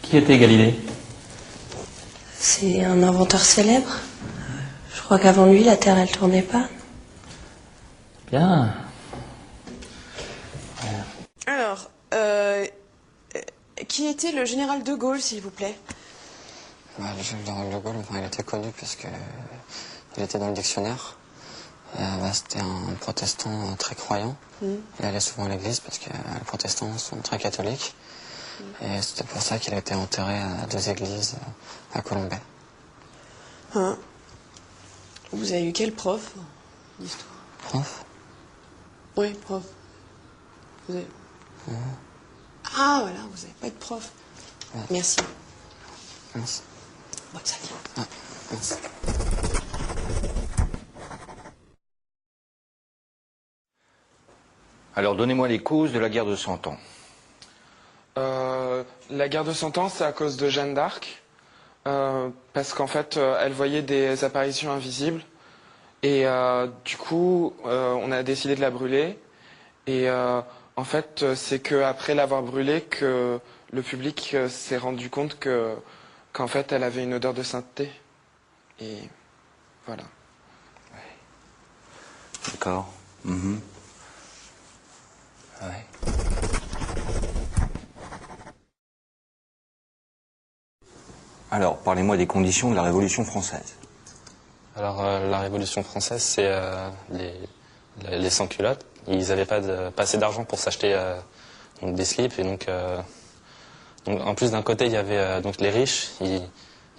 Qui était Galilée? C'est un inventeur célèbre. Je crois qu'avant lui, la Terre, elle tournait pas. Bien. Alors, qui était le général de Gaulle, s'il vous plaît? Le général de Gaulle, il était connu parce que il était dans le dictionnaire. C'était un protestant très croyant. Il allait souvent à l'église parce que les protestants sont très catholiques. Et c'était pour ça qu'il a été enterré à 2 églises à Colombey. Hein? Vous avez eu quel prof d'histoire? Prof? Oui, prof. Vous avez... Ah, voilà, vous n'avez pas de prof. Ouais. Merci. Merci. Bonne salut. Ah, merci. Alors, donnez-moi les causes de la guerre de 100 ans. La guerre de 100 ans, c'est à cause de Jeanne d'Arc. Parce qu'en fait, elle voyait des apparitions invisibles. Et du coup, on a décidé de la brûler. Et en fait, c'est qu'après l'avoir brûlée que le public s'est rendu compte qu'en fait, elle avait une odeur de sainteté. Et voilà. D'accord. Ouais. Alors, parlez-moi des conditions de la Révolution française. Alors, la Révolution française, c'est les sans-culottes. Ils n'avaient pas assez d'argent pour s'acheter donc des slips. Et donc, en plus, d'un côté, il y avait donc les riches.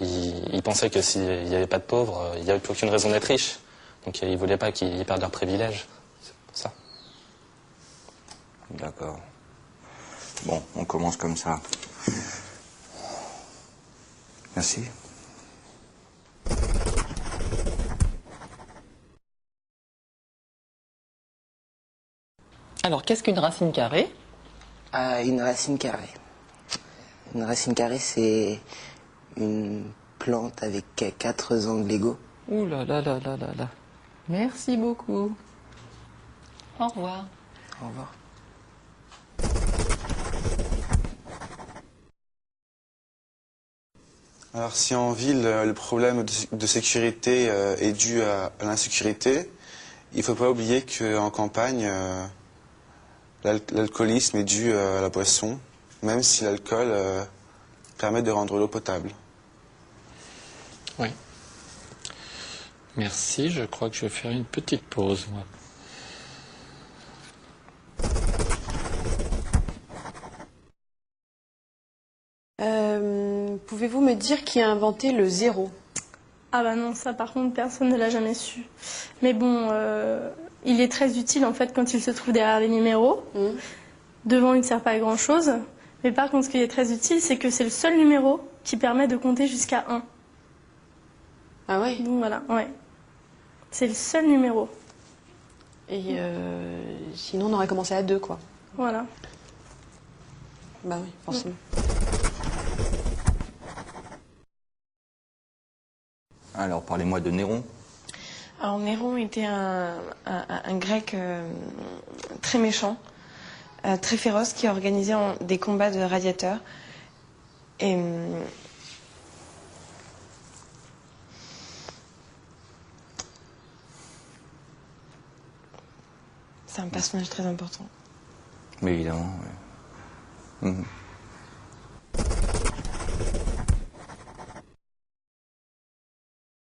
Ils pensaient que s'il n'y avait pas de pauvres, il n'y avait plus aucune raison d'être riche. Donc, ils ne voulaient pas qu'ils perdent leurs privilèges. C'est pour ça. D'accord. Bon, on commence comme ça. Merci. Alors, qu'est-ce qu'une racine carrée? Une racine carrée. Une racine carrée, c'est une plante avec 4 angles égaux. Ouh là là là là là là. Merci beaucoup. Au revoir. Au revoir. Alors si en ville, le problème de sécurité est dû à l'insécurité, il ne faut pas oublier qu'en campagne, l'alcoolisme est dû à la boisson, même si l'alcool permet de rendre l'eau potable. Oui. Merci, je crois que je vais faire une petite pause, moi. Pouvez-vous me dire qui a inventé le zéro? Ah bah non, ça par contre, personne ne l'a jamais su. Mais bon, il est très utile en fait quand il se trouve derrière les numéros. Devant, il ne sert pas à grand chose. Mais par contre, ce qui est très utile, c'est que c'est le seul numéro qui permet de compter jusqu'à 1. Ah ouais? Donc voilà, ouais. C'est le seul numéro. Et sinon, on aurait commencé à 2, quoi. Voilà. Bah oui, forcément. Alors, parlez-moi de Néron. Alors Néron était un grec très méchant, très féroce, qui organisait des combats de gladiateurs. Et c'est un personnage très important. Mais évidemment, oui.